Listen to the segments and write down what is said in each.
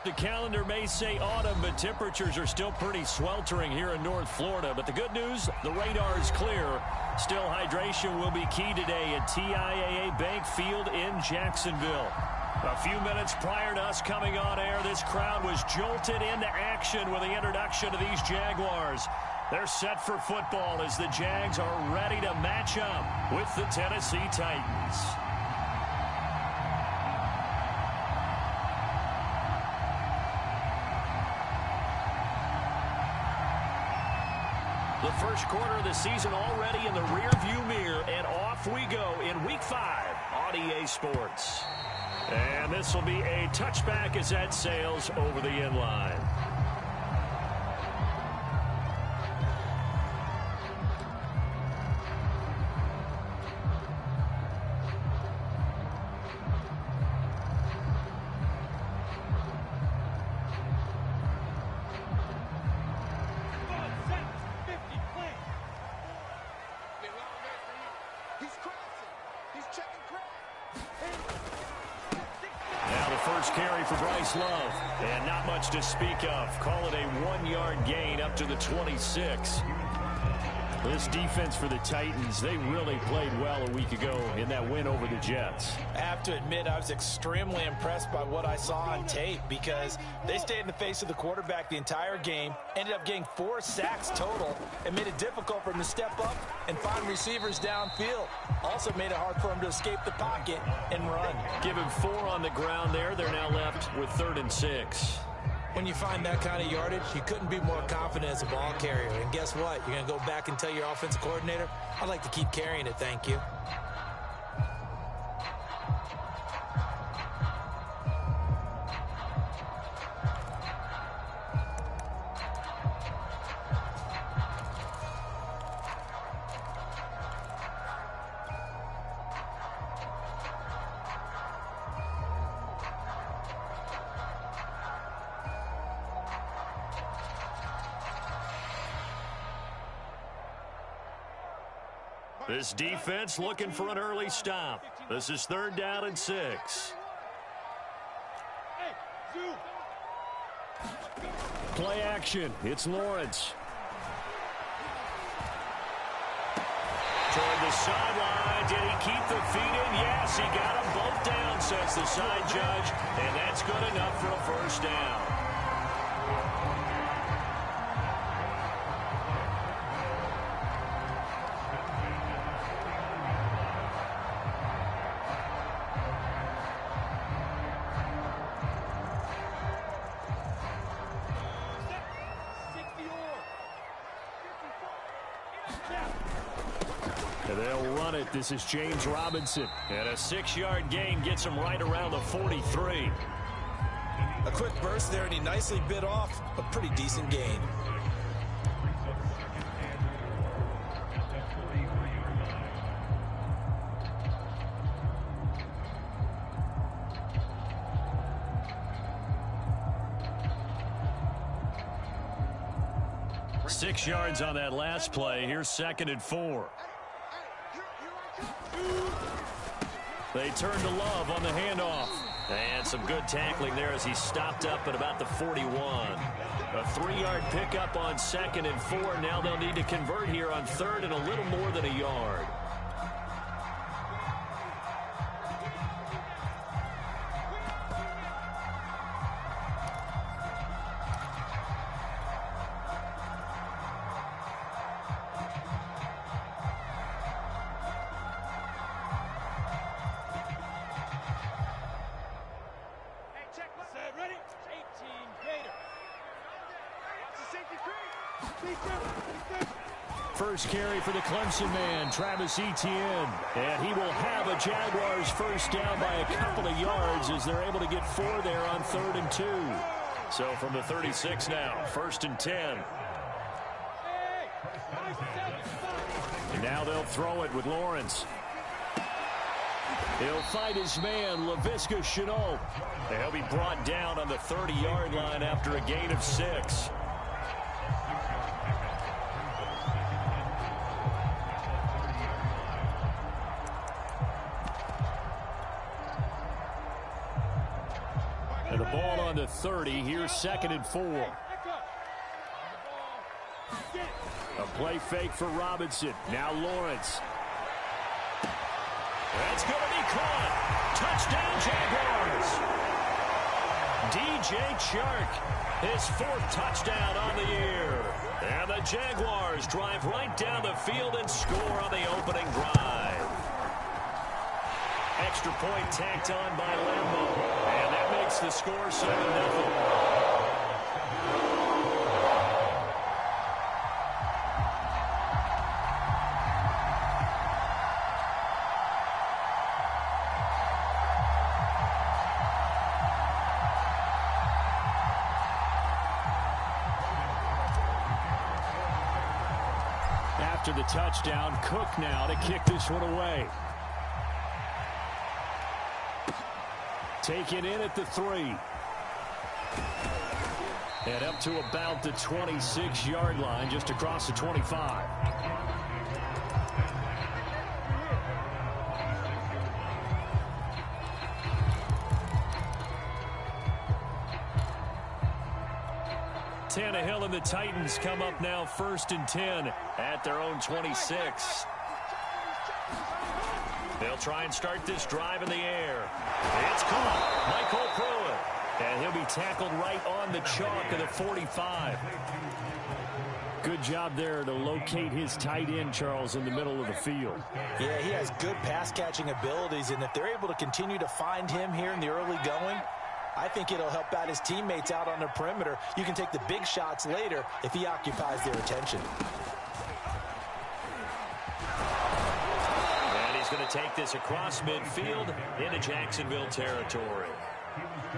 The calendar may say autumn, but temperatures are still pretty sweltering here in North Florida. But the good news, the radar is clear. Still, hydration will be key today at TIAA Bank Field in Jacksonville. A few minutes prior to us coming on air, this crowd was jolted into action with the introduction of these Jaguars. They're set for football as the Jags are ready to match up with the Tennessee Titans. The first quarter of the season already in the rearview mirror, and off we go in Week 5 on EA Sports. And this will be a touchback as that sails over the end line. And not much to speak of. Call it a 1-yard gain up to the 26. This defense for the Titans, they really played well a week ago in that win over the Jets. I have to admit, I was extremely impressed by what I saw on tape because they stayed in the face of the quarterback the entire game, ended up getting 4 sacks total, and made it difficult for him to step up and find receivers downfield. Also made it hard for him to escape the pocket and run. Give him 4 on the ground there. They're now left with 3rd and 6. When you find that kind of yardage, you couldn't be more confident as a ball carrier. And guess what? You're going to go back and tell your offensive coordinator, I'd like to keep carrying it, thank you. This defense looking for an early stop. This is 3rd down and 6. Play action. It's Lawrence. Toward the sideline. Did he keep the feet in? Yes, he got them both down, says the side judge. And that's good enough for a 1st down. They'll run it. This is James Robinson. And a 6-yard gain gets him right around the 43. A quick burst there, and he nicely bit off a pretty decent gain. Six yards on that last play. Here's 2nd and 4. They turn to Love on the handoff. And some good tackling there as he stopped up at about the 41. A 3-yard pickup on 2nd and 4. Now they'll need to convert here on 3rd and a little more than a yard. First carry for the Clemson man, Travis Etienne. And he will have a Jaguars 1st down by a couple of yards as they're able to get 4 there on 3rd and 2. So from the 36 now, 1st and 10. And now they'll throw it with Lawrence. He'll fight his man, Laviska Shenault. And he'll be brought down on the 30-yard line after a gain of 6. And the ball on the 30. Here's 2nd and 4. A play fake for Robinson. Now Lawrence. That's going to be caught. Touchdown, Jaguars. DJ Chark, his 4th touchdown on the year. And the Jaguars drive right down the field and score on the opening drive. Extra point tacked on by Lambo. And that makes the score 7-0. After the touchdown, Cook now to kick this one away. Taken in at the 3. And up to about the 26-yard line, just across the 25. Tannehill and the Titans come up now 1st and 10 at their own 26. They'll try and start this drive in the air. It's caught. Michael Pruitt. And he'll be tackled right on the chalk of the 45. Good job there to locate his tight end, Charles, in the middle of the field. Yeah, he has good pass-catching abilities, and if they're able to continue to find him here in the early going, I think it'll help out his teammates out on the perimeter. You can take the big shots later if he occupies their attention. And he's going to take this across midfield into Jacksonville territory.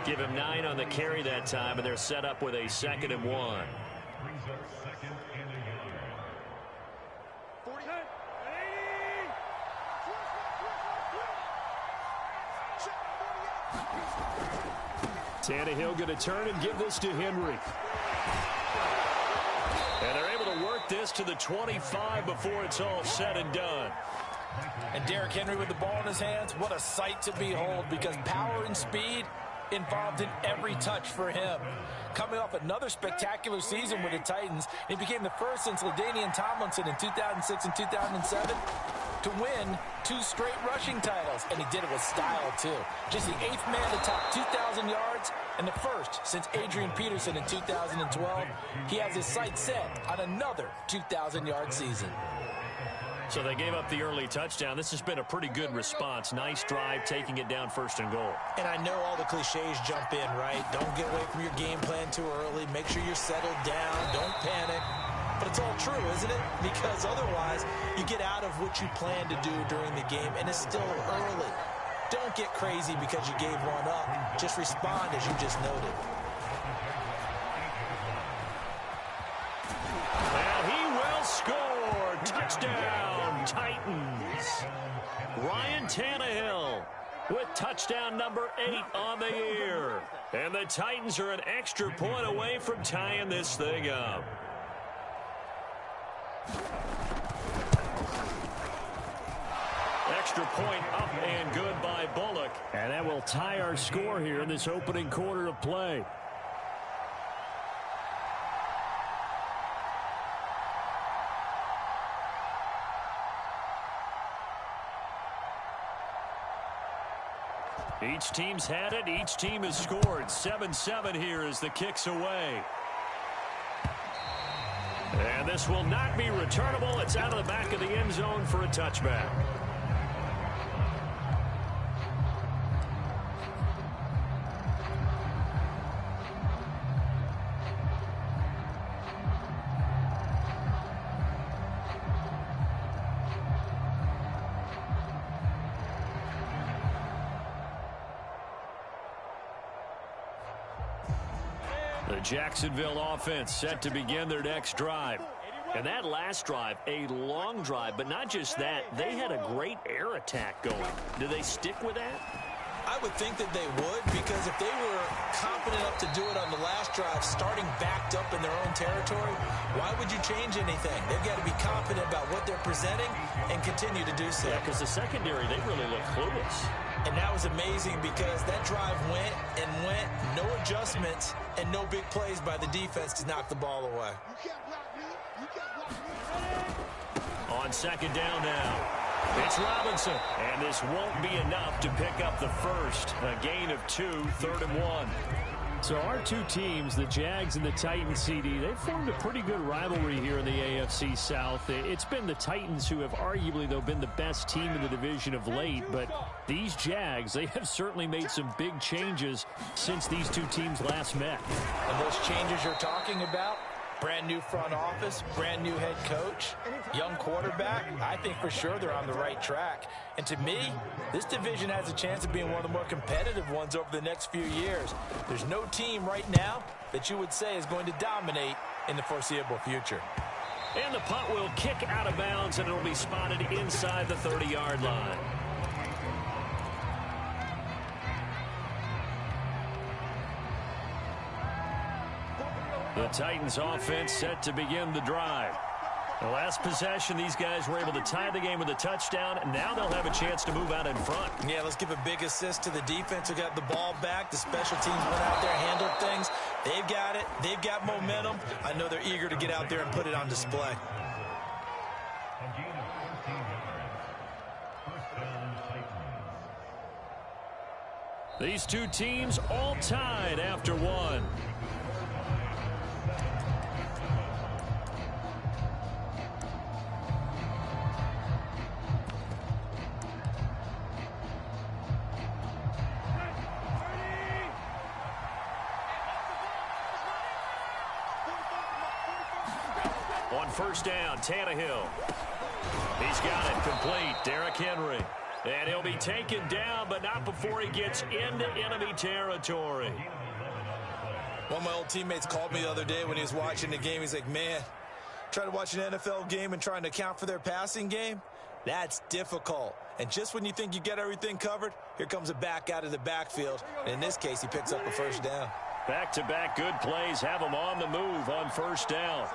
Give him 9 on the carry that time, and they're set up with a 2nd and 1. Tannehill going to turn and give this to Henry. And they're able to work this to the 25 before it's all said and done. And Derrick Henry with the ball in his hands, what a sight to behold, because power and speed involved in every touch for him. Coming off another spectacular season with the Titans, he became the first since LaDainian Tomlinson in 2006 and 2007 to win 2 straight rushing titles, and he did it with style too. Just the 8th man to top 2,000 yards and the first since Adrian Peterson in 2012. He has his sights set on another 2,000-yard season. So they gave up the early touchdown. This has been a pretty good response. Nice drive, taking it down 1st and goal. And I know all the cliches jump in, right? Don't get away from your game plan too early. Make sure you're settled down. Don't panic. But it's all true, isn't it? Because otherwise, you get out of what you plan to do during the game, and it's still early. Don't get crazy because you gave one up. Just respond as you just noted. And he will score. Touchdown, Titans. Ryan Tannehill with touchdown number 8 on the year. And the Titans are an extra point away from tying this thing up. Extra point up and good by Bullock. And that will tie our score here in this opening quarter of play. Each team's had it. Each team has scored. 7-7 here as the kick's away. And this will not be returnable. It's out of the back of the end zone for a touchback. The Jacksonville offense set to begin their next drive. And that last drive, a long drive, but not just that. They had a great air attack going. Do they stick with that? I would think that they would, because if they were confident enough to do it on the last drive, starting backed up in their own territory, why would you change anything? They've got to be confident about what they're presenting and continue to do so. Yeah, because the secondary, they really look clueless. And that was amazing because that drive went and went, no adjustments, and no big plays by the defense to knock the ball away. On second down now, it's Robinson. And this won't be enough to pick up the first. A gain of 2, 3rd and 1. So our two teams, the Jags and the Titans, CD, they've formed a pretty good rivalry here in the AFC South. It's been the Titans who have arguably, though, been the best team in the division of late. But these Jags, they have certainly made some big changes since these two teams last met. And those changes you're talking about, brand new front office, brand new head coach, young quarterback, I think for sure they're on the right track. And to me, this division has a chance of being one of the more competitive ones over the next few years. There's no team right now that you would say is going to dominate in the foreseeable future. And the punt will kick out of bounds, and it'll be spotted inside the 30-yard line. The Titans offense set to begin the drive. The last possession, these guys were able to tie the game with a touchdown, and now they'll have a chance to move out in front. Yeah, let's give a big assist to the defense who got the ball back. The special teams went out there, handled things. They've got it. They've got momentum. I know they're eager to get out there and put it on display. These two teams all tied after one. On first down, Tannehill. He's got it complete. Derrick Henry. And he'll be taken down, but not before he gets into enemy territory. One of my old teammates called me the other day when he was watching the game. He's like, man, trying to watch an NFL game and trying to account for their passing game, that's difficult. And just when you think you get everything covered, here comes a back out of the backfield. And in this case, he picks up a first down. Back-to-back good plays have him on the move on first down.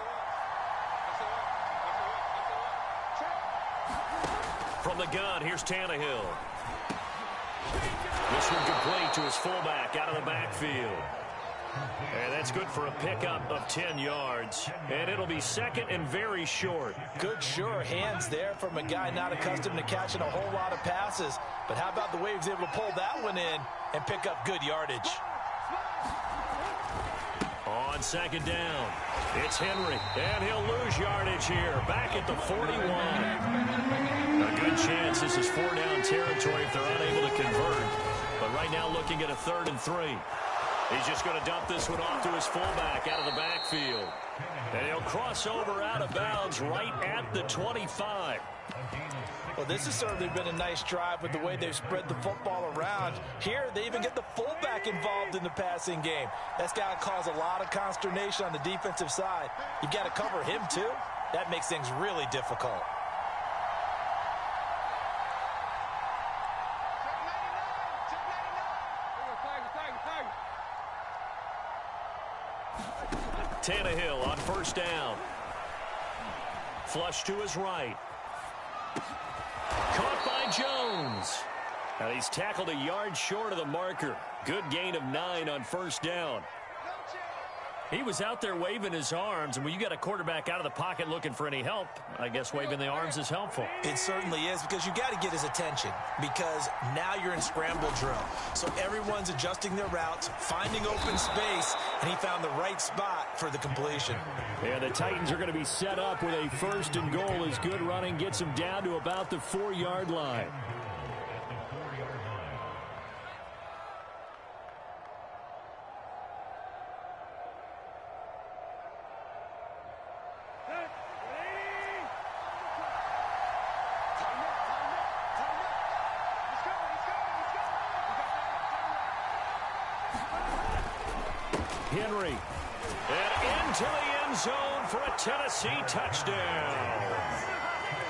From the gun, here's Tannehill. This one complete to his fullback out of the backfield. And that's good for a pickup of 10 yards. And it'll be second and very short. Good, sure hands there from a guy not accustomed to catching a whole lot of passes. But how about the way he was able to pull that one in and pick up good yardage? On second down, it's Henry. And he'll lose yardage here. Back at the 41. A good chance this is 4-down territory if they're unable to convert. But right now looking at a 3rd and 3. He's just going to dump this one off to his fullback out of the backfield. And he'll cross over out of bounds right at the 25. Well, this has certainly been a nice drive with the way they've spread the football around. Here, they even get the fullback involved in the passing game. That's got to cause a lot of consternation on the defensive side. You've got to cover him, too. That makes things really difficult. Tannehill on first down. Flush to his right. Caught by Jones. And he's tackled a yard short of the marker. Good gain of 9 on first down. He was out there waving his arms, and when you got a quarterback out of the pocket looking for any help, I guess waving the arms is helpful. It certainly is, because you got to get his attention, because now you're in scramble drill. So everyone's adjusting their routes, finding open space, and he found the right spot for the completion. Yeah, the Titans are going to be set up with a 1st and goal as good running gets them down to about the 4-yard line. Henry, and into the end zone for a Tennessee touchdown.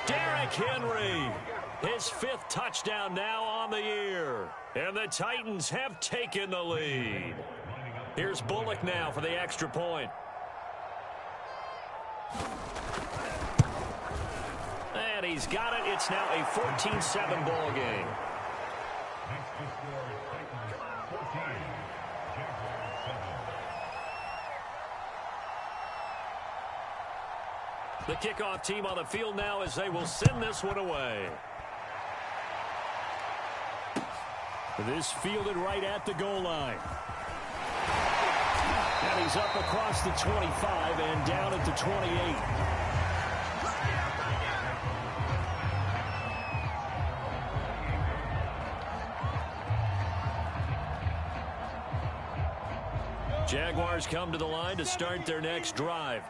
Derrick Henry. His 5th touchdown now on the year. And the Titans have taken the lead. Here's Bullock now for the extra point. And he's got it. It's now a 14-7 ball game. The kickoff team on the field now as they will send this one away. This fielded right at the goal line. And he's up across the 25 and down at the 28. Jaguars come to the line to start their next drive.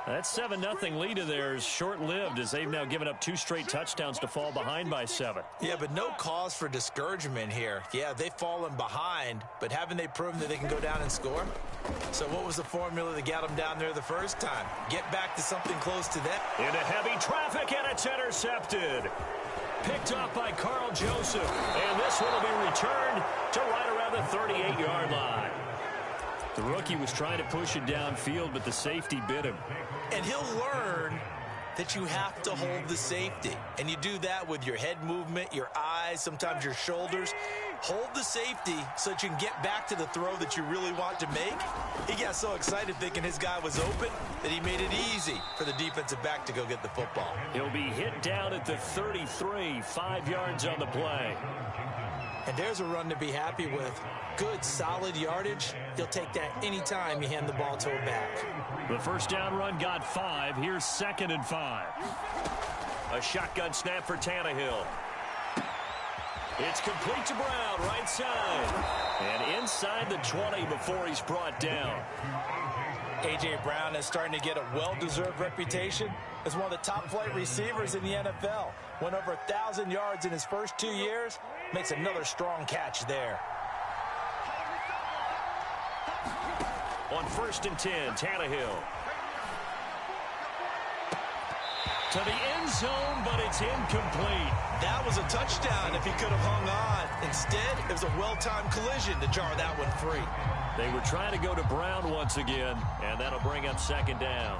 That 7-0 lead of theirs short-lived as they've now given up 2 straight touchdowns to fall behind by 7. Yeah, but no cause for discouragement here. Yeah, they've fallen behind, but haven't they proven that they can go down and score? So what was the formula that got them down there the first time? Get back to something close to that. Into heavy traffic, and it's intercepted. Picked off by Carl Joseph, and this one will be returned to right around the 38-yard line. The rookie was trying to push it downfield, but the safety bit him. And he'll learn that you have to hold the safety. And you do that with your head movement, your eyes, sometimes your shoulders. Hold the safety so that you can get back to the throw that you really want to make. He got so excited thinking his guy was open that he made it easy for the defensive back to go get the football. He'll be hit down at the 33, 5 yards on the play. And there's a run to be happy with. Good, solid yardage. He'll take that anytime you hand the ball to a back. The first down run got 5. Here's 2nd and 5. A shotgun snap for Tannehill. It's complete to Brown, right side. And inside the 20 before he's brought down. A.J. Brown is starting to get a well-deserved reputation as one of the top-flight receivers in the NFL. Went over 1,000 yards in his first 2 years. Makes another strong catch there. On 1st and 10, Tannehill. To the end zone, but it's incomplete. That was a touchdown if he could have hung on. Instead, it was a well-timed collision to jar that one free. They were trying to go to Brown once again, and that'll bring up 2nd down.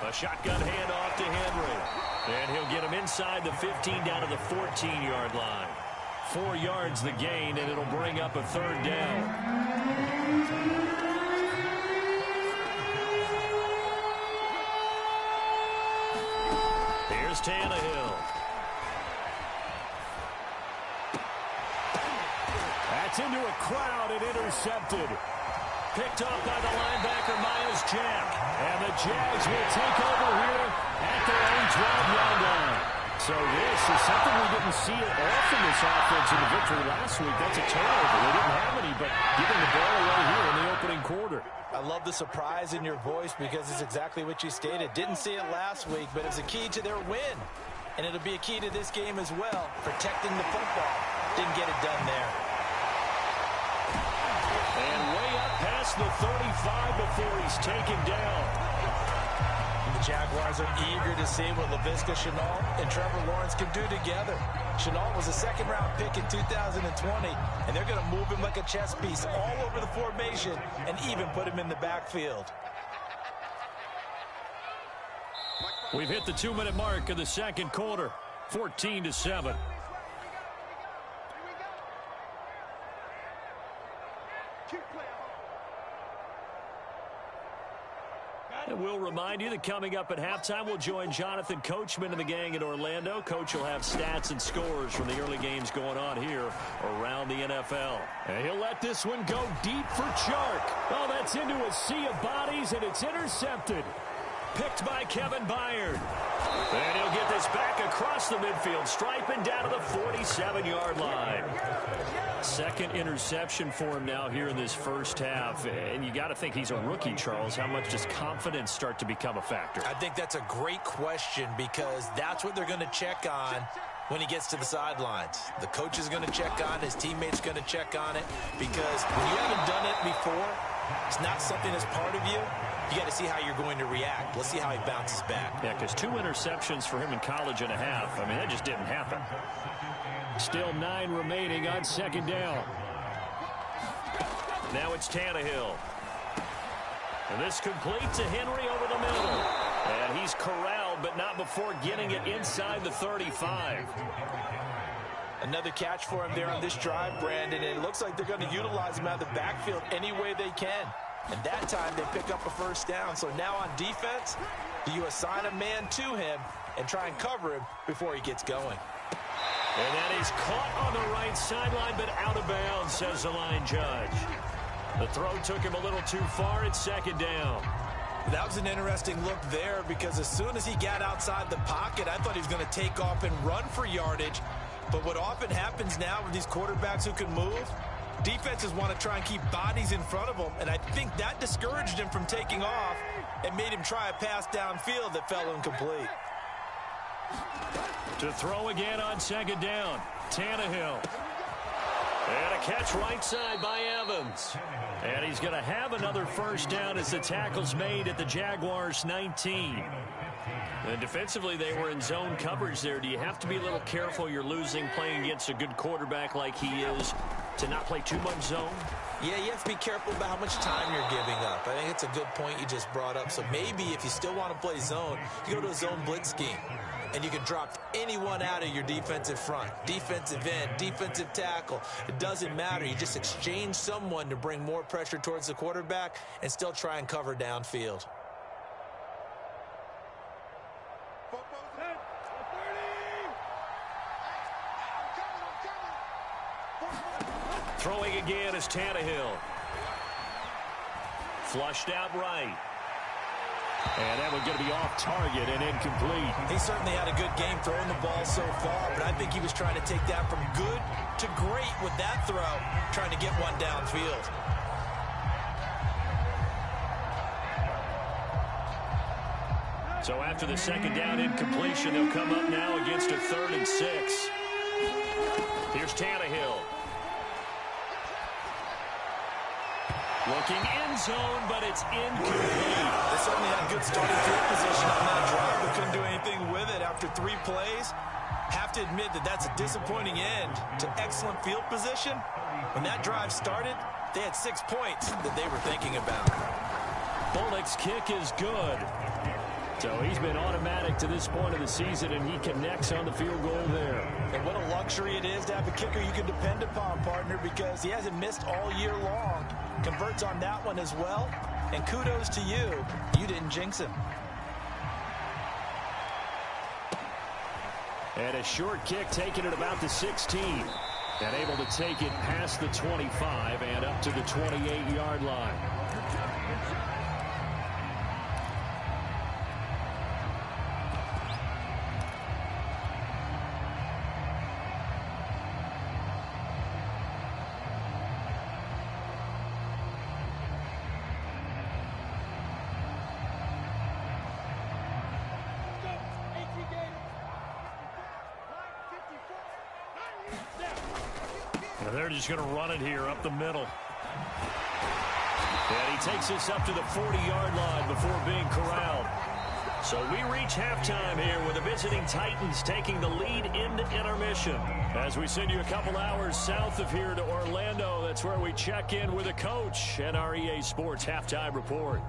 A shotgun handoff to Henry. And he'll get him inside the 15 down to the 14-yard line. 4 yards the gain, and it'll bring up a 3rd down. Here's Tannehill. That's into a crowd and intercepted. Picked off by the linebacker, Miles Jack. And the Jags will take over here at their own 12-yard line. So this is something we didn't see often this offense in the victory last week. That's a turnover. They didn't have any, but giving the ball away here in the opening quarter. I love the surprise in your voice because it's exactly what you stated. Didn't see it last week, but it was a key to their win. And it'll be a key to this game as well, protecting the football. Didn't get it done there. And way up past the 35 before he's taken down. The Jaguars are eager to see what Laviska Shenault and Trevor Lawrence can do together. Shenault was a 2nd-round pick in 2020, and they're going to move him like a chess piece all over the formation and even put him in the backfield. We've hit the 2-minute mark of the 2nd quarter, 14-7. And we'll remind you that coming up at halftime, we'll join Jonathan Coachman and the gang in Orlando. Coach will have stats and scores from the early games going on here around the NFL. And he'll let this one go deep for Chark. Oh, that's into a sea of bodies, and it's intercepted. Picked by Kevin Byard. And he'll get this back across the midfield stripe and down to the 47-yard line. 2nd interception for him now here in this first half. And you got to think he's a rookie, Charles. How much does confidence start to become a factor? I think that's a great question because that's what they're going to check on when he gets to the sidelines. The coach is going to check on it. His teammate's going to check on it because when you haven't done it before, it's not something that's part of you. You got to see how you're going to react. Let's see how he bounces back. Yeah, because 2 interceptions for him in college and a half. I mean, that just didn't happen. Still 9 remaining on second down. Now it's Tannehill. And this complete to Henry over the middle. And he's corralled, but not before getting it inside the 35. Another catch for him there on this drive, Brandon. And it looks like they're going to utilize him out of the backfield any way they can. And that time they pick up a first down. So now on defense, do you assign a man to him and try and cover him before he gets going? And that is caught on the right sideline, but out of bounds, says the line judge. The throw took him a little too far. It's second down. That was an interesting look there because as soon as he got outside the pocket, I thought he was going to take off and run for yardage. But what often happens now with these quarterbacks who can move, defenses want to try and keep bodies in front of them, and I think that discouraged him from taking off and made him try a pass downfield that fell incomplete. To throw again on second down, Tannehill. And a catch right side by Evans. And he's going to have another first down as the tackle's made at the Jaguars' 19. And defensively, they were in zone coverage there. Do you have to be a little careful you're losing playing against a good quarterback like he is to not play too much zone? Yeah, you have to be careful about how much time you're giving up. I think it's a good point you just brought up. So maybe if you still want to play zone, you go to a zone blitz scheme. And you can drop anyone out of your defensive front. Defensive end, defensive tackle. It doesn't matter. You just exchange someone to bring more pressure towards the quarterback and still try and cover downfield. Throwing again is Tannehill. Flushed out right. And that one's going to be off target and incomplete. He certainly had a good game throwing the ball so far, but I think he was trying to take that from good to great with that throw, trying to get one downfield. So after the second down incompletion, they'll come up now against a 3rd and 6. Here's Tannehill. Looking in zone, but it's incomplete. They certainly had good starting field position on that drive, but couldn't do anything with it after 3 plays. Have to admit that that's a disappointing end to excellent field position. When that drive started, they had 6 points that they were thinking about. Bullock's kick is good. So he's been automatic to this point of the season, and he connects on the field goal there. And what a luxury it is to have a kicker you can depend upon, partner, because he hasn't missed all year long. Converts on that one as well. And kudos to you. You didn't jinx him. And a short kick taken at about the 16. And able to take it past the 25 and up to the 28-yard line. They're just going to run it here up the middle. And he takes us up to the 40-yard line before being corralled. So we reach halftime here with the visiting Titans taking the lead into intermission. As we send you a couple hours south of here to Orlando, that's where we check in with a coach and our EA Sports Halftime Report.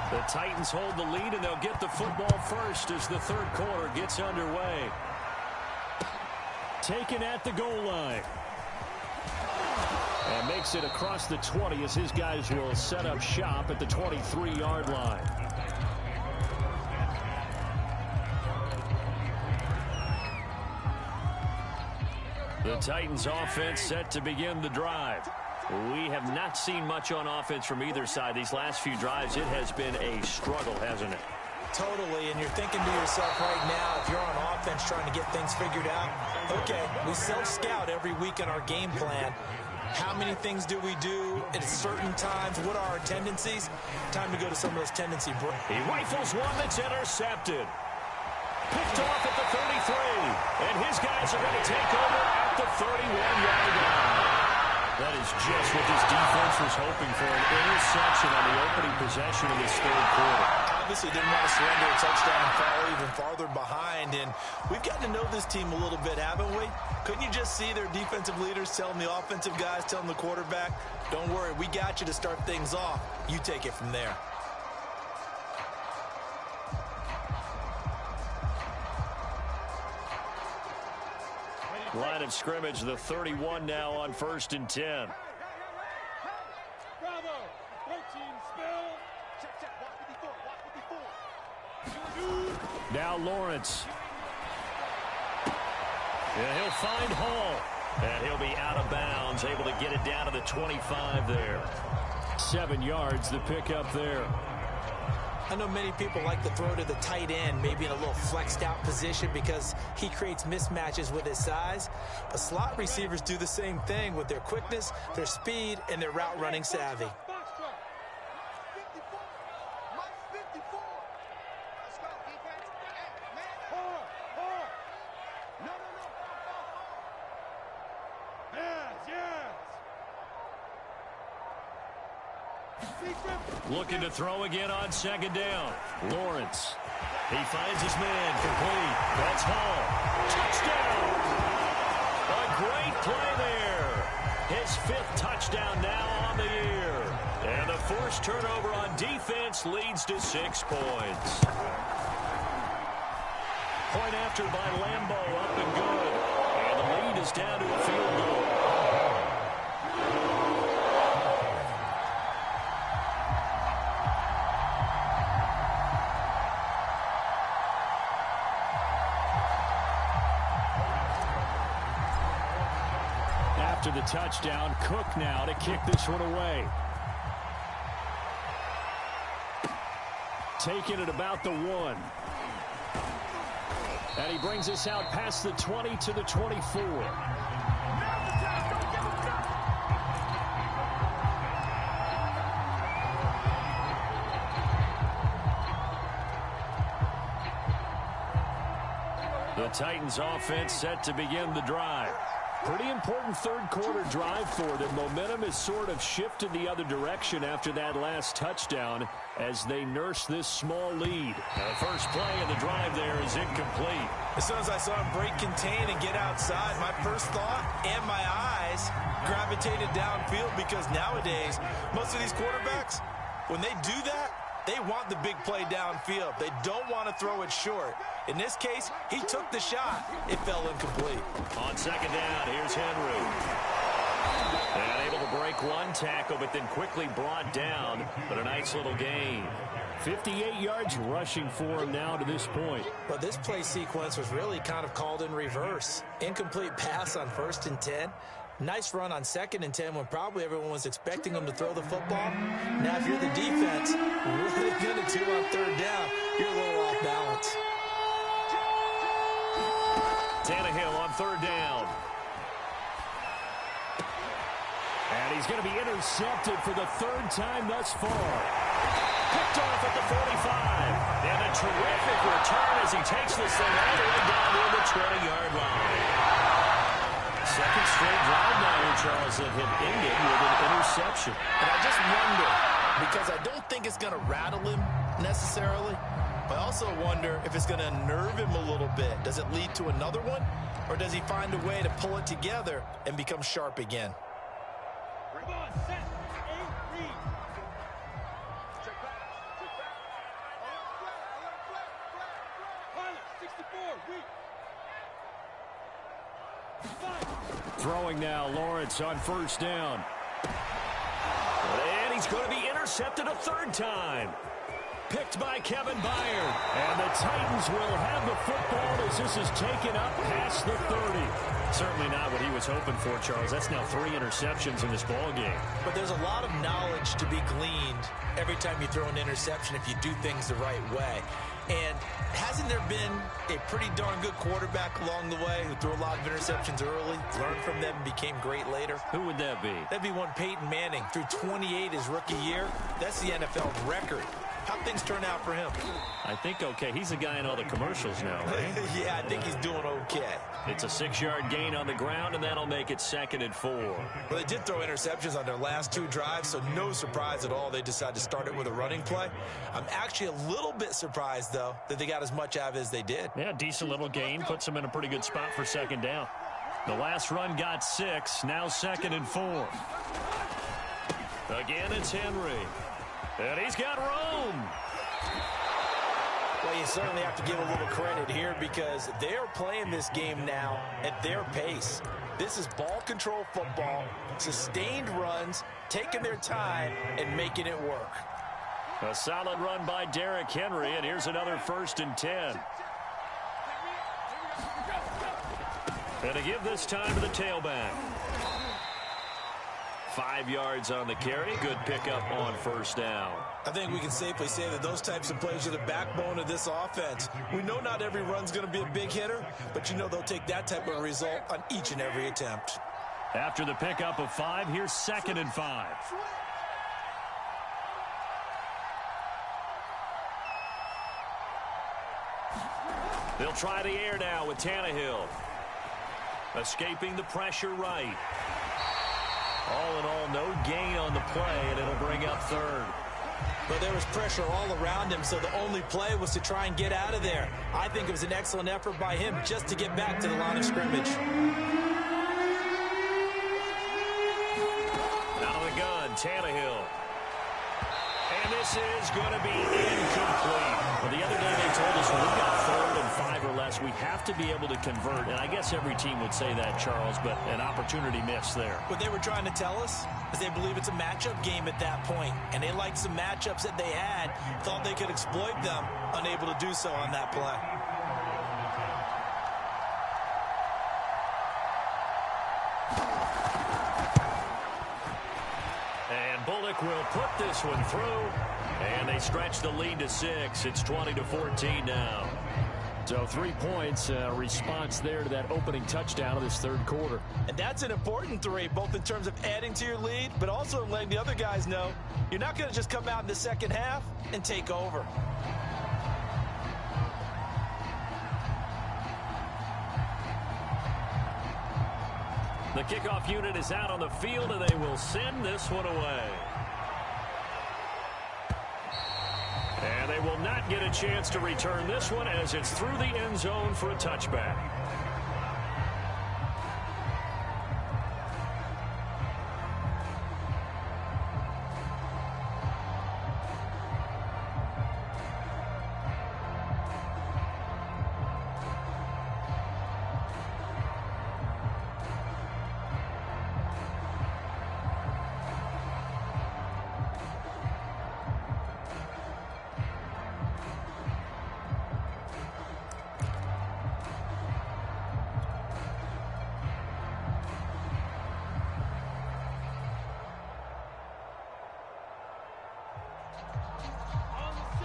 The Titans hold the lead, and they'll get the football first as the 3rd quarter gets underway. Taken at the goal line. And makes it across the 20 as his guys will set up shop at the 23-yard line. The Titans offense set to begin the drive. We have not seen much on offense from either side. These last few drives, it has been a struggle, hasn't it? Totally, and you're thinking to yourself right now, if you're on offense trying to get things figured out, okay, we self-scout every week in our game plan. How many things do we do at certain times? What are our tendencies? Time to go to some of those tendency breaks. He rifles one that's intercepted. Picked off at the 33. And his guys are going to take over at the 31-yard line. That is just what this defense was hoping for, an interception on the opening possession of this third quarter. Obviously didn't want to surrender a touchdown and fall even farther behind. And we've gotten to know this team a little bit, haven't we? Couldn't you just see their defensive leaders telling the offensive guys, telling the quarterback, don't worry, we got you to start things off. You take it from there. Line of scrimmage, the 31 now on 1st and 10. Bravo. Protein spill. Check. Walk 54. Now Lawrence. And he'll find Hall. And he'll be out of bounds, able to get it down to the 25 there. 7 yards, the pickup there. I know many people like to throw to the tight end, maybe in a little flexed out position because he creates mismatches with his size. But slot receivers do the same thing with their quickness, their speed, and their route running savvy. Looking to throw again on 2nd down. Lawrence. He finds his man complete. That's Hall. Touchdown! A great play there. His 5th touchdown now on the year. And the forced turnover on defense leads to 6 points. Point after by Lambeau, up and good. And the lead is down to a field goal. After the touchdown, Cook now to kick this one away. Taking it about the 1. And he brings us out past the 20 to the 24. The Titans offense set to begin the drive. Pretty important third quarter drive for them. Momentum has sort of shifted the other direction after that last touchdown as they nurse this small lead. The first play of the drive there is incomplete. As soon as I saw him break contain and get outside, my first thought and my eyes gravitated downfield because nowadays, most of these quarterbacks, when they do that, they want the big play downfield. They don't want to throw it short. In this case, he took the shot. It fell incomplete. On 2nd down, here's Henry. And able to break one tackle, but then quickly brought down. But a nice little gain. 58 yards rushing for him now to this point. But this play sequence was really kind of called in reverse. Incomplete pass on 1st and 10. Nice run on 2nd and 10 when probably everyone was expecting him to throw the football. Now, if you're the defense, what are they going to do on 3rd down? You're a little off balance. Tannehill on 3rd down. And he's going to be intercepted for the 3rd time thus far. Picked off at the 45. And a terrific return as he takes this thing all the way down to the 20-yard line. Second straight drive now here, Charles, that have ended with an interception. And I just wonder, because I don't think it's going to rattle him necessarily, but I also wonder if it's going to unnerve him a little bit. Does it lead to another one? Or does he find a way to pull it together and become sharp again? Come on, set, 8, read. Check back. Pilot, 64, read. Throwing now, Lawrence on 1st down. And he's going to be intercepted a 3rd time. Picked by Kevin Byard. And the Titans will have the football as this is taken up past the 30. Certainly not what he was hoping for, Charles. That's now 3 interceptions in this ball game. But there's a lot of knowledge to be gleaned every time you throw an interception if you do things the right way. And hasn't there been a pretty darn good quarterback along the way who threw a lot of interceptions early, learned from them, and became great later? Who would that be? That'd be one Peyton Manning. Threw 28 his rookie year. That's the NFL record. How'd things turn out for him? I think okay. He's the guy in all the commercials now, right? Yeah, I think he's doing okay. It's a 6-yard gain on the ground, and that'll make it 2nd and 4. Well, they did throw interceptions on their last 2 drives, so no surprise at all they decided to start it with a running play. I'm actually a little bit surprised, though, that they got as much out of it as they did. Yeah, decent little gain. Puts them in a pretty good spot for 2nd down. The last run got 6. Now 2nd and 4. Again, it's Henry. And he's got room. Well, you certainly have to give a little credit here because they're playing this game now at their pace. This is ball control football, sustained runs, taking their time, and making it work. A solid run by Derrick Henry, and here's another 1st and 10. And to give this time to the tailback. 5 yards on the carry. Good pickup on 1st down. I think we can safely say that those types of plays are the backbone of this offense. We know not every run's going to be a big hitter, but you know they'll take that type of result on each and every attempt. After the pickup of 5, here's 2nd and 5. They'll try the air now with Tannehill. Escaping the pressure right. All in all, no gain on the play, and it'll bring up 3rd. But there was pressure all around him, so the only play was to try and get out of there. I think it was an excellent effort by him just to get back to the line of scrimmage. Out of the gun, Tannehill. And this is going to be incomplete. Well, the other day they told us when we got 3rd and 5 or less, we have to be able to convert. And I guess every team would say that, Charles, but an opportunity missed there. What they were trying to tell us is they believe it's a matchup game at that point. And they liked some matchups that they had, thought they could exploit them, unable to do so on that play. Bullock will put this one through, and they stretch the lead to 6. It's 20-14 now. So 3 points, response there to that opening touchdown of this 3rd quarter. And that's an important 3, both in terms of adding to your lead, but also in letting the other guys know you're not going to just come out in the second half and take over. The kickoff unit is out on the field, and they will send this one away. And they will not get a chance to return this one as it's through the end zone for a touchback.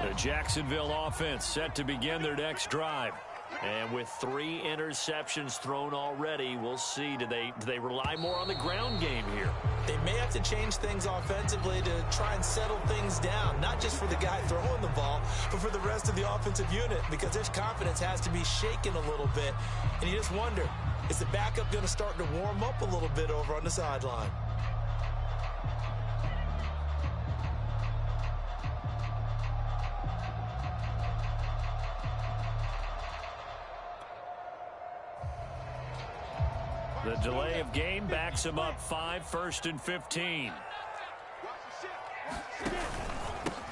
The Jacksonville offense set to begin their next drive. And with 3 interceptions thrown already, we'll see. Do they rely more on the ground game here? They may have to change things offensively to try and settle things down, not just for the guy throwing the ball, but for the rest of the offensive unit, because their confidence has to be shaken a little bit. And you just wonder, is the backup going to start to warm up a little bit over on the sideline? The delay of game backs him up 5, 1st and 15.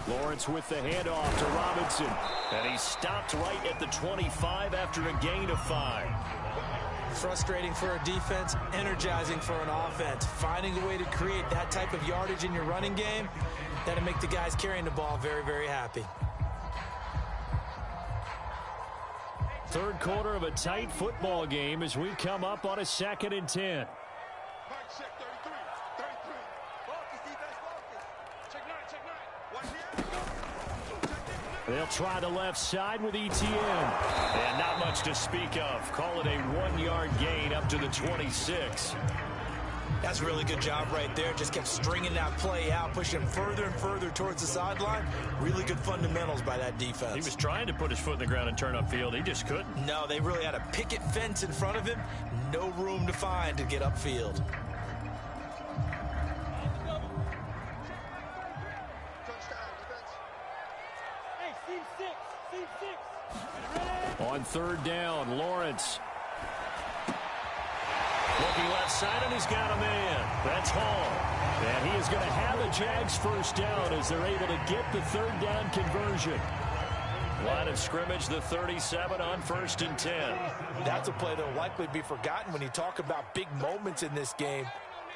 Lawrence with the handoff to Robinson. And he's stopped right at the 25 after a gain of 5. Frustrating for a defense, energizing for an offense. Finding a way to create that type of yardage in your running game, that'll make the guys carrying the ball very, very happy. Third quarter of a tight football game as we come up on a 2nd and 10. Check 33. 33. Focus, defense, focus. Check 9, check 9. 1 here. They'll try the left side with ETN. And not much to speak of. Call it a 1-yard gain up to the 26. That's a really good job right there. Just kept stringing that play out, pushing him further and further towards the sideline. Really good fundamentals by that defense. He was trying to put his foot in the ground and turn upfield. He just couldn't. No, they really had a picket fence in front of him. No room to find to get upfield. Hey, seam 6. Seam 6. On 3rd down, Lawrence. Looking left side, and he's got a man. That's Hall. And he is going to have a Jags first down as they're able to get the 3rd down conversion. Line of scrimmage, the 37 on 1st and 10. That's a play that will likely be forgotten when you talk about big moments in this game.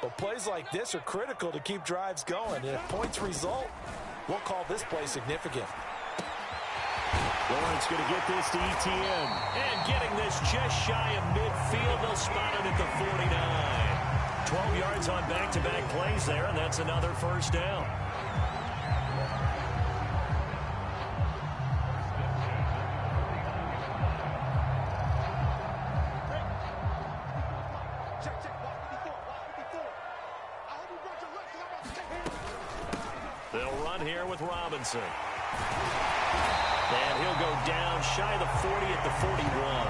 But plays like this are critical to keep drives going. And if points result, we'll call this play significant. Lawrence going to get this to ETN. And getting this just shy of midfield. They'll spot it at the 49. 12 yards on back-to-back plays there, and that's another first down. Check, check. Watch 54. Watch 54. I hope you brought your legs, 'cause I'm about to take him. They'll run here with Robinson. And he'll go down shy of the 40 at the 41.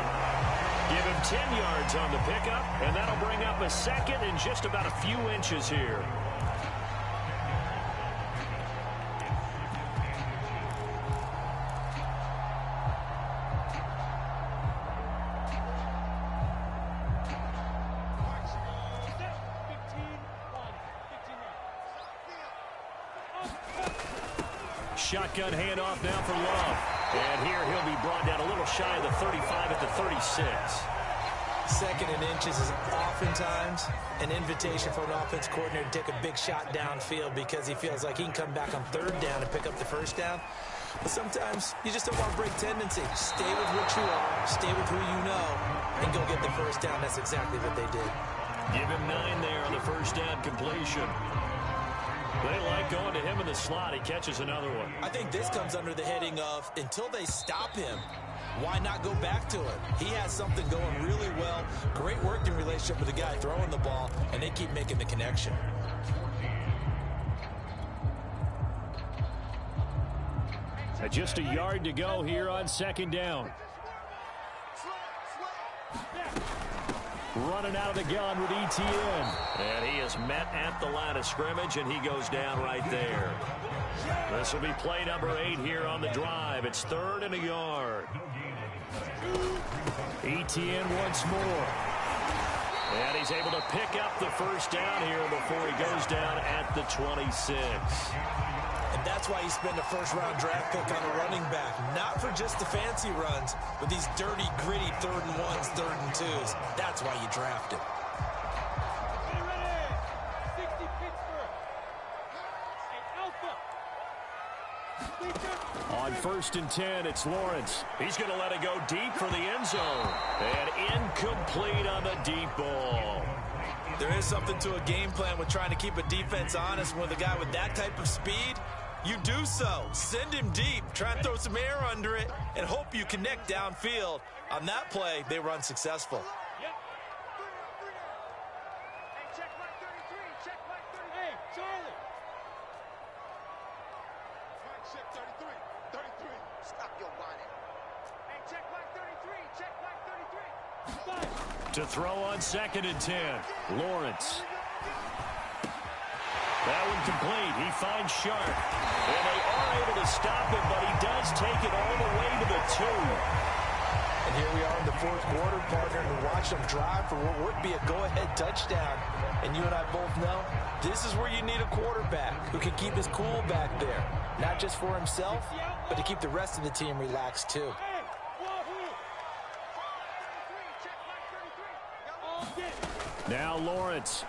Give him 10 yards on the pickup, and that'll bring up a 2nd and just about a few inches here. Shotgun handoff now for Love. And here he'll be brought down a little shy of the 35 at the 36. 2nd and inches is oftentimes an invitation for an offense coordinator to take a big shot downfield because he feels like he can come back on 3rd down and pick up the 1st down. But sometimes you just don't want to break tendency. Stay with what you are, stay with who you know, and go get the 1st down. That's exactly what they did. Give him 9 there on the 1st down completion. They like going to him in the slot. He catches another one. I think this comes under the heading of until they stop him, why not go back to it? He has something going really well. Great working relationship with the guy throwing the ball, and they keep making the connection. Just a yard to go here on 2nd down. Running out of the gun with ETN. And he is met at the line of scrimmage, and he goes down right there. This will be play number 8 here on the drive. It's 3rd and a yard. ETN once more. And he's able to pick up the 1st down here before he goes down at the 26. And that's why you spend a 1st-round draft pick on a running back. Not for just the fancy runs, but these dirty, gritty 3rd and 1s, 3rd and 2s. That's why you draft him. Get ready. 60 Pittsburgh. Hey, Alpha. On 1st and 10, it's Lawrence. He's going to let it go deep for the end zone. And incomplete on the deep ball. There is something to a game plan with trying to keep a defense honest with a guy with that type of speed. You do so. Send him deep. Try and throw some air under it and hope you connect downfield. On that play, they run successful. Yep. Hey, check right 33. Check right 33. Hey, Charlie. Check 33. 33. Stop your whining. Hey, check right 33. Check right 33. To throw on 2nd and 10. Lawrence. That one complete. He finds Sharp. And they are able to stop him, but he does take it all the way to the 2. And here we are in the 4th quarter, partner, and watch them drive for what would be a go-ahead touchdown. And you and I both know this is where you need a quarterback who can keep his cool back there. Not just for himself, but to keep the rest of the team relaxed too. Hey, Wahoo. 33. Check right 33. All get. Now Lawrence.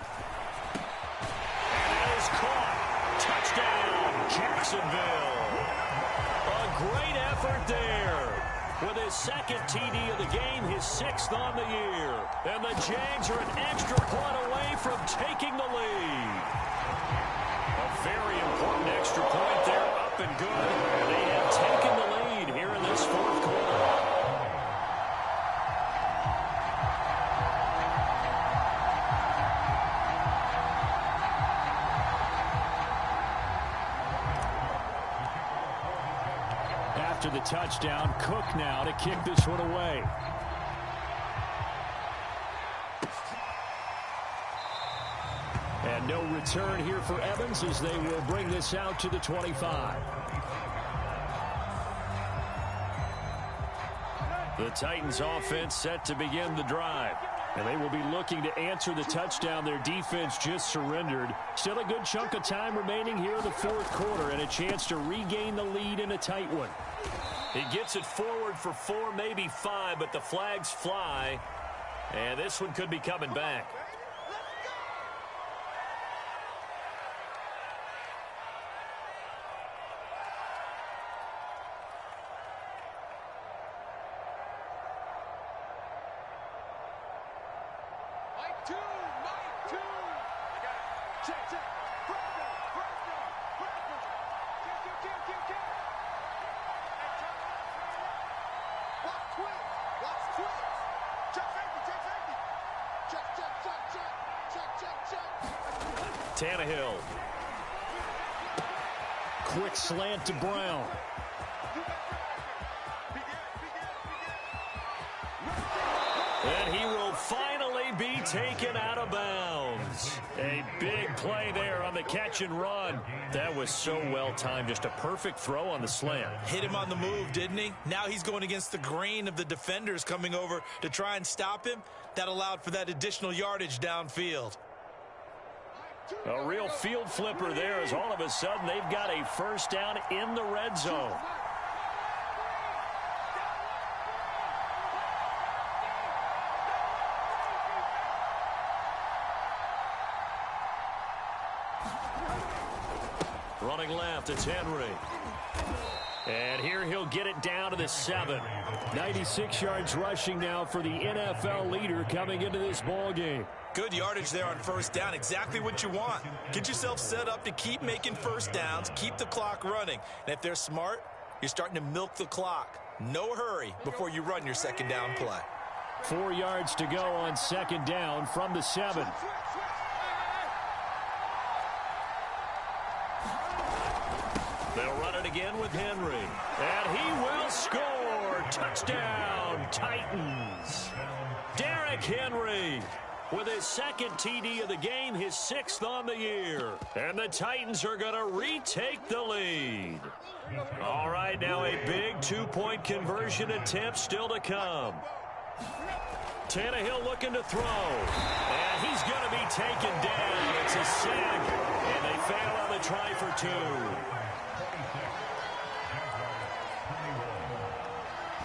And it is caught. Touchdown, Jacksonville. A great effort there. with his second TD of the game, his 6th on the year. And the Jags are an extra point away from taking the lead. A very important extra point there, up and good. They have taken the lead here in this fourth quarter. After the touchdown, Cook now to kick this one away. And no return here for Evans as they will bring this out to the 25. The Titans offense set to begin the drive. And they will be looking to answer the touchdown their defense just surrendered. Still a good chunk of time remaining here in the fourth quarter and a chance to regain the lead in a tight one. He gets it forward for 4, maybe 5, but the flags fly. And this one could be coming back. Tannehill. Quick slant to Brown. And he will finally be taken out of bounds. A big play there on the catch and run. That was so well timed. Just a perfect throw on the slant. Hit him on the move, didn't he? Now he's going against the grain of the defenders coming over to try and stop him. That allowed for that additional yardage downfield. A real field flipper there as all of a sudden they've got a first down in the red zone. Running left, it's Henry. And here he'll get it down to the 7. 96 yards rushing now for the NFL leader coming into this ball game. Good yardage there on first down. Exactly what you want. Get yourself set up to keep making first downs, keep the clock running. And if they're smart, you're starting to milk the clock. No hurry before you run your second down play. 4 yards to go on second down from the 7. They'll run it again with Henry. And he will score. Touchdown, Titans. Derrick Henry with his second TD of the game, his 6th on the year. And the Titans are going to retake the lead. All right, now a big 2-point conversion attempt still to come. Tannehill looking to throw. And he's going to be taken down. It's a sack. And they fail on the try for 2.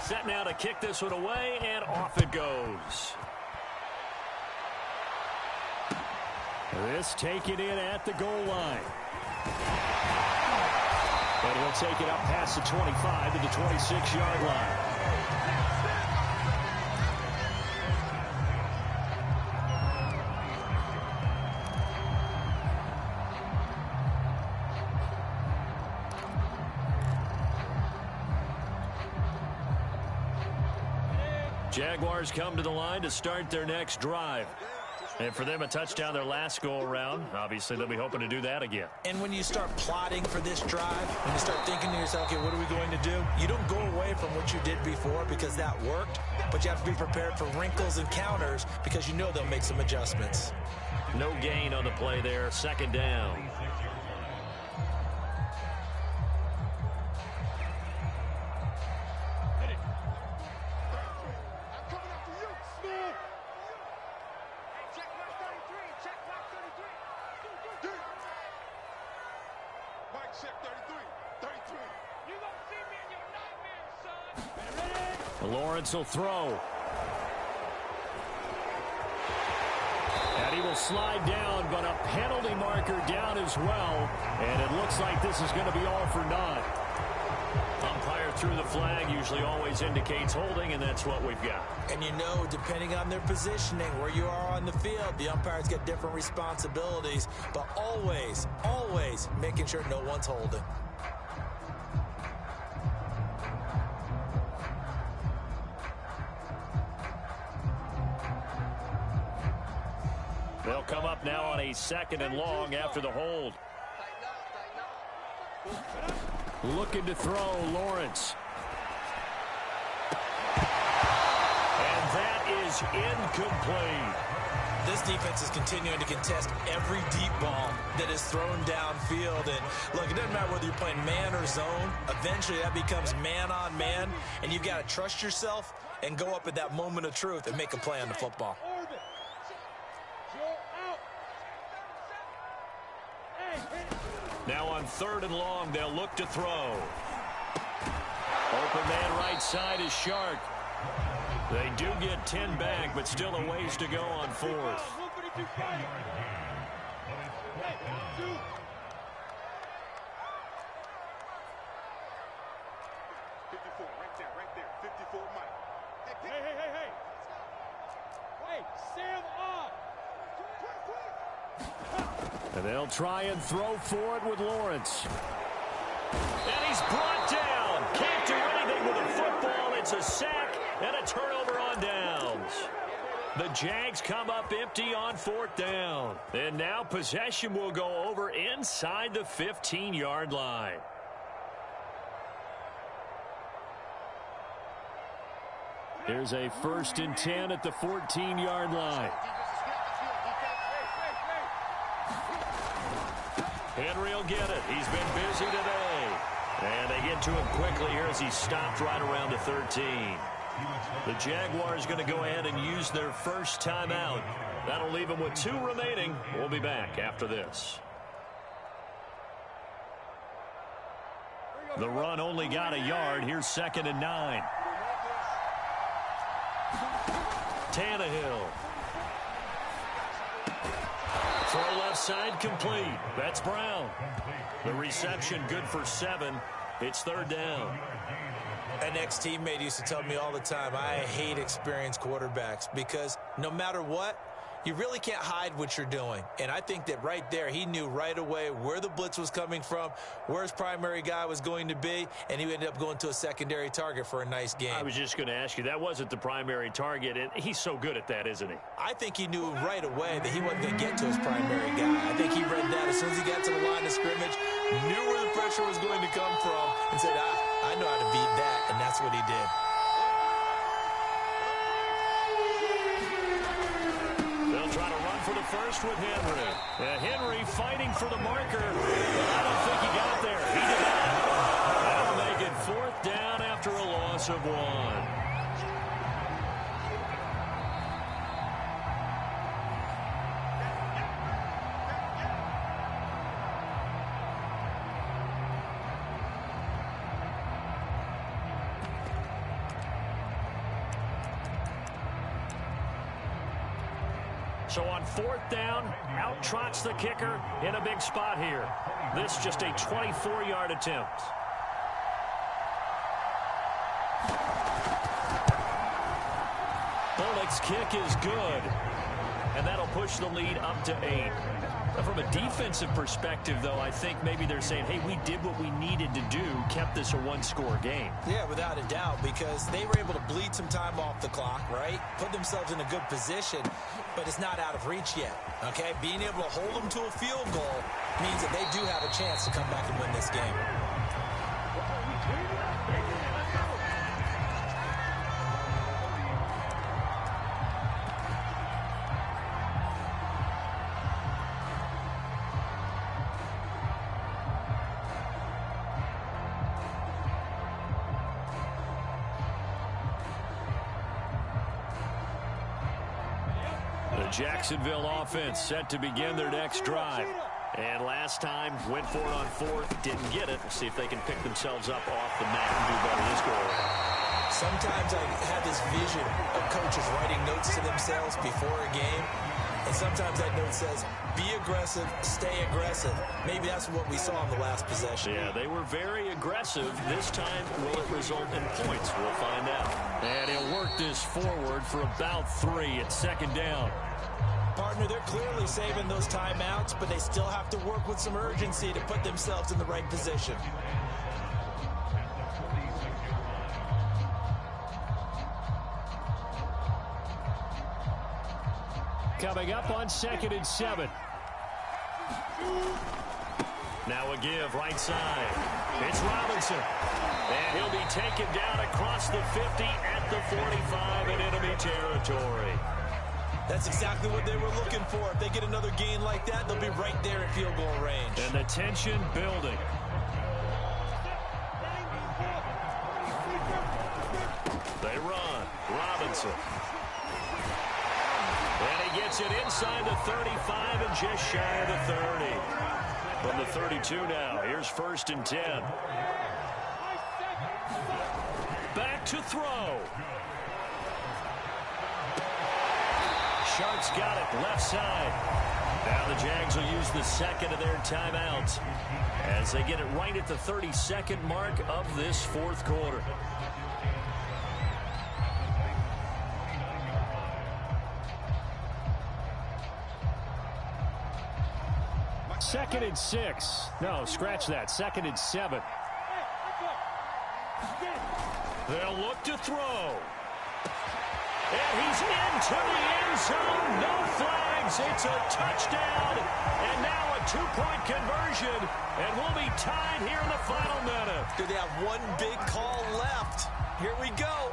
Set now to kick this one away, and off it goes. This taken in at the goal line. And he'll take it up past the 25 to the 26-yard line. Jaguars come to the line to start their next drive. And for them, a touchdown their last go-around. Obviously, they'll be hoping to do that again. And when you start plotting for this drive, when you start thinking to yourself, okay, what are we going to do? You don't go away from what you did before because that worked, but you have to be prepared for wrinkles and counters because you know they'll make some adjustments. No gain on the play there. Second down. Lawrence will throw. And he will slide down, but a penalty marker down as well. And it looks like this is going to be all for naught. Umpire through the flag usually always indicates holding, and that's what we've got. And you know, depending on their positioning, where you are on the field, the umpires get different responsibilities, but always, always making sure no one's holding. They'll come up now on a 2nd and long after the hold. Looking to throw, Lawrence. And that is incomplete. This defense is continuing to contest every deep ball that is thrown downfield. And look, it doesn't matter whether you're playing man or zone. Eventually that becomes man on man, and you've got to trust yourself and go up at that moment of truth and make a play on the football. Now on 3rd and long, they'll look to throw. Open man right side is Shark. They do get 10 back, but still a ways to go on 4th. And they'll try and throw for it with Lawrence. And he's brought down. Can't do anything with a football. It's a sack and a turnover on downs. The Jags come up empty on 4th down. And now possession will go over inside the 15-yard line. Here's a 1st and 10 at the 14-yard line. Henry will get it. He's been busy today. And they get to him quickly here as he's stopped right around the 13. The Jaguars going to go ahead and use their first timeout. That'll leave them with 2 remaining. We'll be back after this. The run only got a yard. Here's 2nd and 9. Tannehill. Throw left side complete. That's Brown. The reception good for 7. It's 3rd down. An ex-teammate used to tell me all the time, I hate experienced quarterbacks because no matter what, you really can't hide what you're doing. And I think that right there, he knew right away where the blitz was coming from, where his primary guy was going to be, and he ended up going to a secondary target for a nice game. I was just going to ask you, that wasn't the primary target, and he's so good at that, isn't he? I think he knew right away that he wasn't going to get to his primary guy. I think he read that as soon as he got to the line of scrimmage, knew where the pressure was going to come from, and said, I know how to beat that, and that's what he did. Try to run for the first with Henry. Henry fighting for the marker. I don't think he got there. He did not. That'll make it 4th down after a loss of 1. So on 4th down, out trots the kicker in a big spot here. This just a 24-yard attempt. Bullock's kick is good. And that'll push the lead up to 8. From a defensive perspective, though, I think maybe they're saying, hey, we did what we needed to do, kept this a 1-score game. Yeah, without a doubt, because they were able to bleed some time off the clock, right? Put themselves in a good position, but it's not out of reach yet, okay? Being able to hold them to a field goal means that they do have a chance to come back and win this game. Jacksonville offense set to begin their next drive. And last time went for it on 4th, didn't get it. We'll see if they can pick themselves up off the mat and do better this go around. Sometimes I have this vision of coaches writing notes to themselves before a game. And sometimes that note says, be aggressive, stay aggressive. Maybe that's what we saw in the last possession. Yeah, they were very aggressive. This time, will it result in points? We'll find out. And he'll work this forward for about 3 at second down. Partner, they're clearly saving those timeouts, but they still have to work with some urgency to put themselves in the right position. Coming up on 2nd and 7. Now a give right side. It's Robinson. And he'll be taken down across the 50 at the 45 in enemy territory. That's exactly what they were looking for. If they get another gain like that, they'll be right there in field goal range. And the tension building. They run. Robinson. And he gets it inside the 35 and just shy of the 30. From the 32 now, here's 1st and 10. Back to throw. Sharks got it left side. Now the Jags will use the second of their timeouts as they get it right at the 32nd mark of this 4th quarter. Second and 6. No, scratch that. 2nd and 7. They'll look to throw. And he's into the end zone. No flags. It's a touchdown. And now a 2-point conversion. And we'll be tied here in the final minute. Do they have one big call left? Here we go.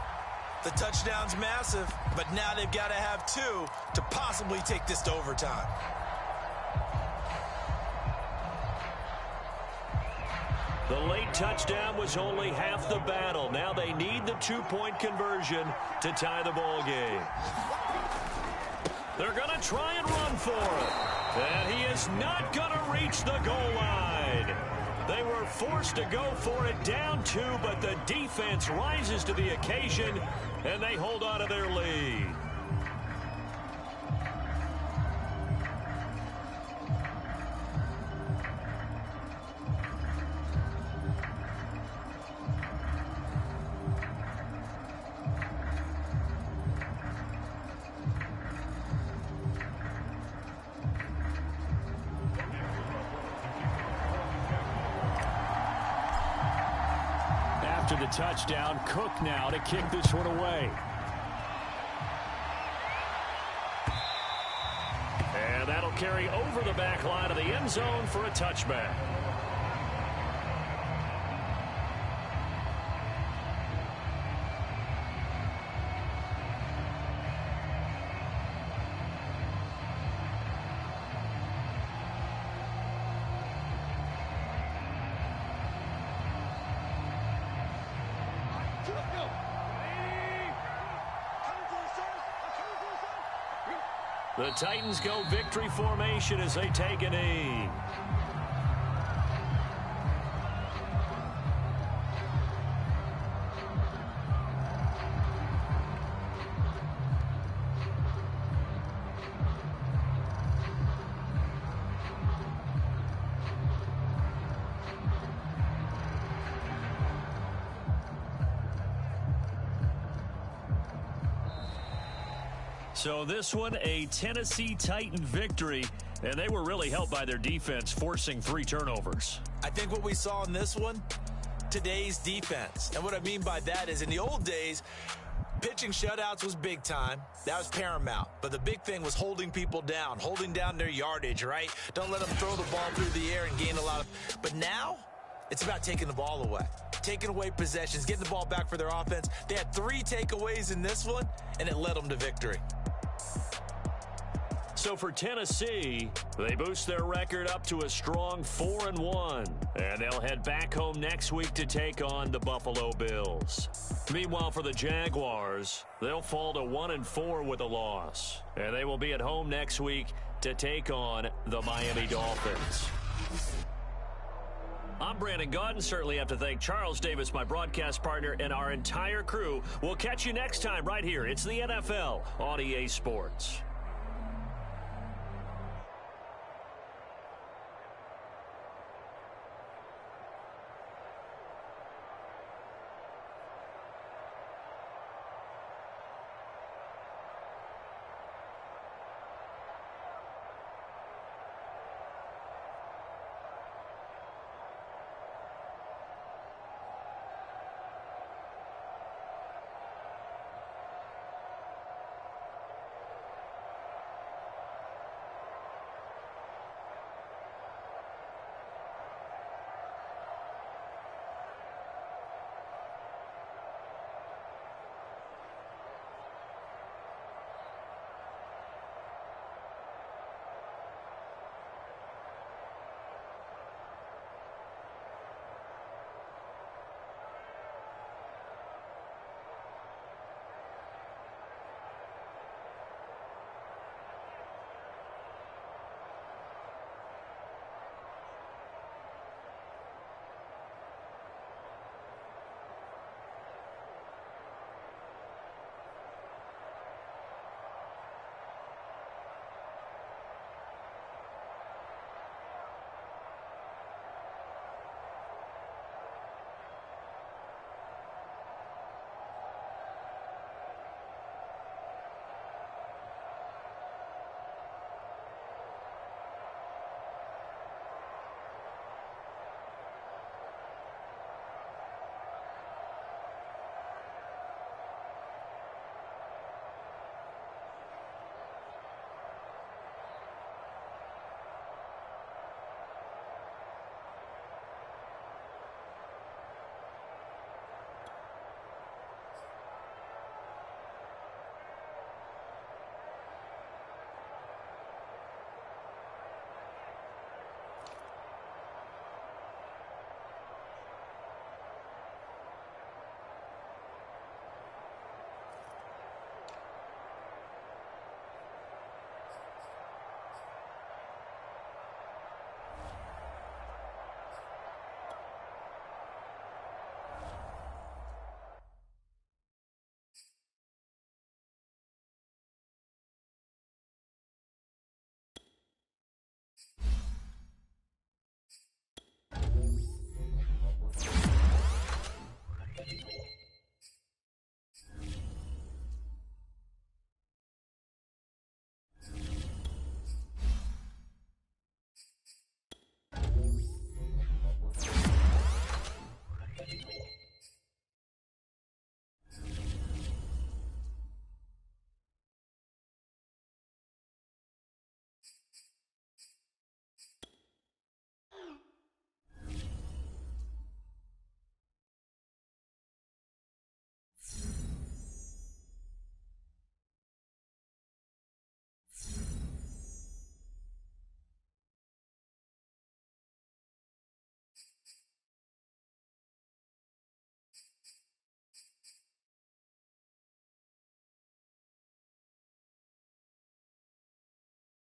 The touchdown's massive, but now they've got to have 2 to possibly take this to overtime. The late touchdown was only half the battle. Now they need the 2-point conversion to tie the ball game. They're going to try and run for it. And he is not going to reach the goal line. They were forced to go for it down 2, but the defense rises to the occasion, and they hold on to their lead. After the touchdown, Cook now to kick this one away. And that'll carry over the back line of the end zone for a touchback. The Titans go victory formation as they take a knee. So this one, a Tennessee Titan victory, and they were really helped by their defense, forcing 3 turnovers. I think what we saw in this one, today's defense. And what I mean by that is in the old days, pitching shutouts was big time. That was paramount. But the big thing was holding people down, holding down their yardage, right? Don't let them throw the ball through the air and gain a lot of... But now, it's about taking the ball away. Taking away possessions, getting the ball back for their offense. They had 3 takeaways in this one, and it led them to victory. So for Tennessee, they boost their record up to a strong 4-1. And they'll head back home next week to take on the Buffalo Bills. Meanwhile, for the Jaguars, they'll fall to 1-4 with a loss. And they will be at home next week to take on the Miami Dolphins. I'm Brandon Gaudin. Certainly have to thank Charles Davis, my broadcast partner, and our entire crew. We'll catch you next time right here. It's the NFL on EA Sports.